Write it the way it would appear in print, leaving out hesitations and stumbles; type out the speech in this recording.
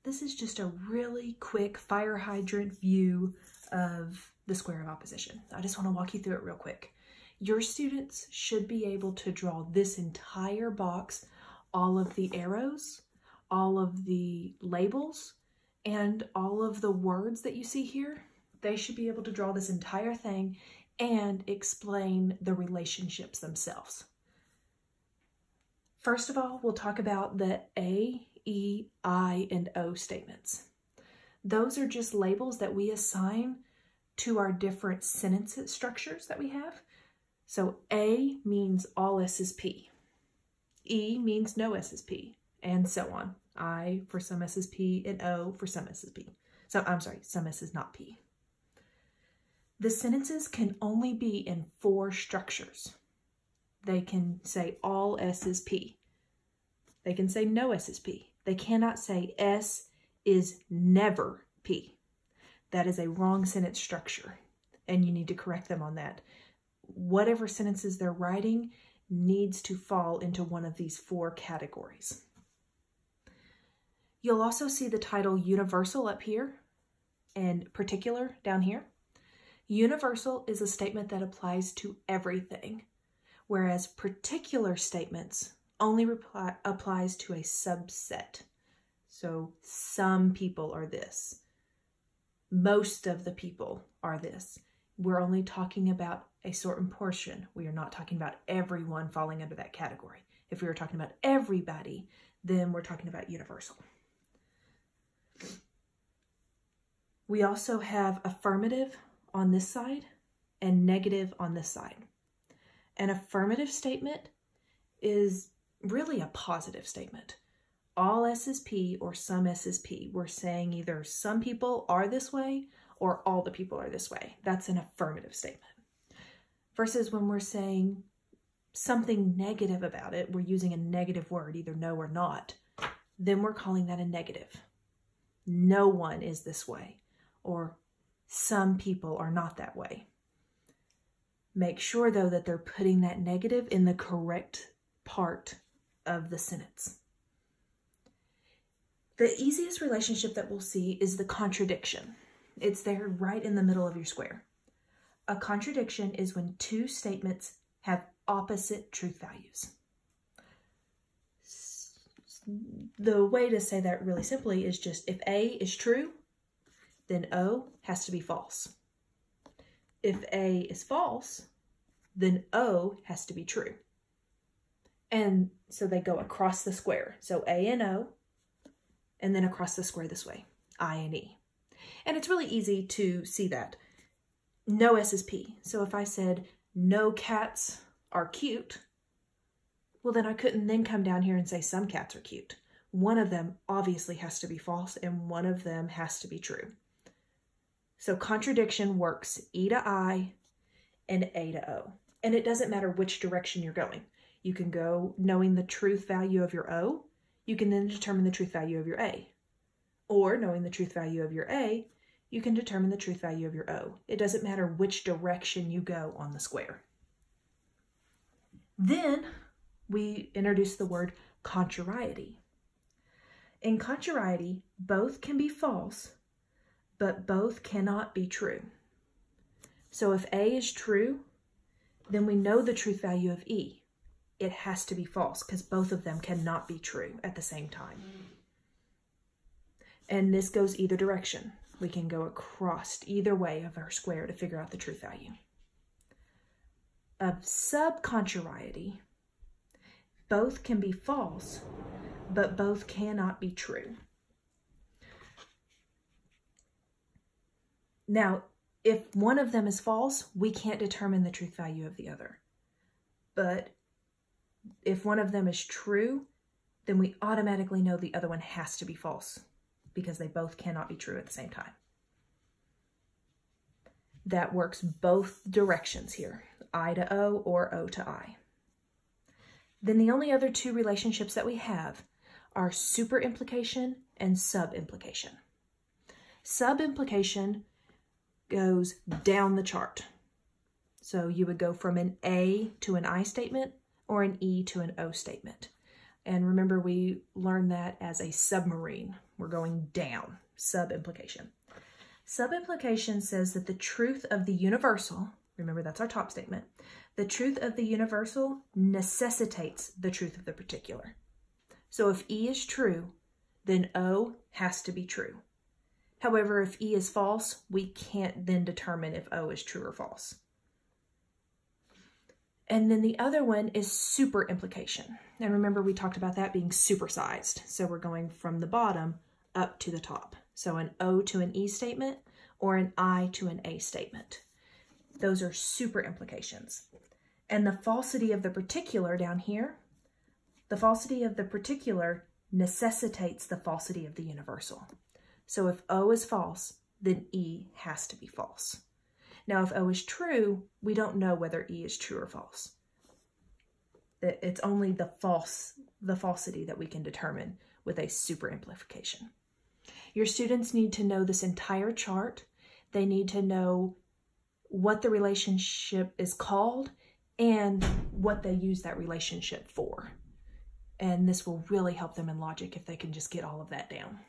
This is just a really quick fire hydrant view of the square of opposition. I just want to walk you through it real quick. Your students should be able to draw this entire box, all of the arrows, all of the labels, and all of the words that you see here. They should be able to draw this entire thing and explain the relationships themselves. First of all, we'll talk about the A, E, I, and O statements. Those are just labels that we assign to our different sentence structures that we have. So A means all S is P. E means no S is P, and so on. I for some S is P, and O for some S is P. So I'm sorry, some S is not P. The sentences can only be in 4 structures. They can say all S is P. They can say no S is P. They cannot say S is never P. That is a wrong sentence structure, and you need to correct them on that. Whatever sentences they're writing needs to fall into one of these 4 categories. You'll also see the title universal up here and particular down here. Universal is a statement that applies to everything, whereas particular statements only applies to a subset. So some people are this. Most of the people are this. We're only talking about a certain portion. We are not talking about everyone falling under that category. If we were talking about everybody, then we're talking about universal. We also have affirmative on this side and negative on this side. An affirmative statement is really a positive statement. All S is P or some S is P. We're saying either some people are this way or all the people are this way. That's an affirmative statement. Versus when we're saying something negative about it, we're using a negative word, either no or not, then we're calling that a negative. No one is this way, or some people are not that way. Make sure, though, that they're putting that negative in the correct part of the sentence. The easiest relationship that we'll see is the contradiction. It's there right in the middle of your square. A contradiction is when 2 statements have opposite truth values. The way to say that really simply is just if A is true, then O has to be false. If A is false, then O has to be true. And so they go across the square. So A and O, and then across the square this way, I and E. And it's really easy to see that. No S is P. So if I said no cats are cute, well then I couldn't then come down here and say some cats are cute. One of them obviously has to be false and one of them has to be true. So contradiction works E to I and A to O. And it doesn't matter which direction you're going. You can go knowing the truth value of your O. You can then determine the truth value of your A. Or knowing the truth value of your A, you can determine the truth value of your O. It doesn't matter which direction you go on the square. Then we introduce the word contrariety. In contrariety, both can be false, but both cannot be true. So if A is true, then we know the truth value of E. It has to be false because both of them cannot be true at the same time. And this goes either direction. We can go across either way of our square to figure out the truth value. Of subcontrariety, both can be false, but both cannot be true. Now, if one of them is false, we can't determine the truth value of the other. But if one of them is true, then we automatically know the other one has to be false because they both cannot be true at the same time. That works both directions here, I to O or O to I. Then the only other 2 relationships that we have are superimplication and subimplication. Subimplication goes down the chart. So you would go from an A to an I statement or an E to an O statement. And remember, we learned that as a submarine. We're going down. Sub-implication. Sub-implication says that the truth of the universal, remember that's our top statement, the truth of the universal necessitates the truth of the particular. So if E is true, then O has to be true. However, if E is false, we can't then determine if O is true or false. And then the other one is super implication. And remember, we talked about that being supersized. So we're going from the bottom up to the top. So an O to an E statement or an I to an A statement. Those are super implications. And the falsity of the particular down here, the falsity of the particular necessitates the falsity of the universal. So if O is false, then E has to be false. Now, if O is true, we don't know whether E is true or false. It's only the falsity that we can determine with a super implication. Your students need to know this entire chart. They need to know what the relationship is called and what they use that relationship for. And this will really help them in logic if they can just get all of that down.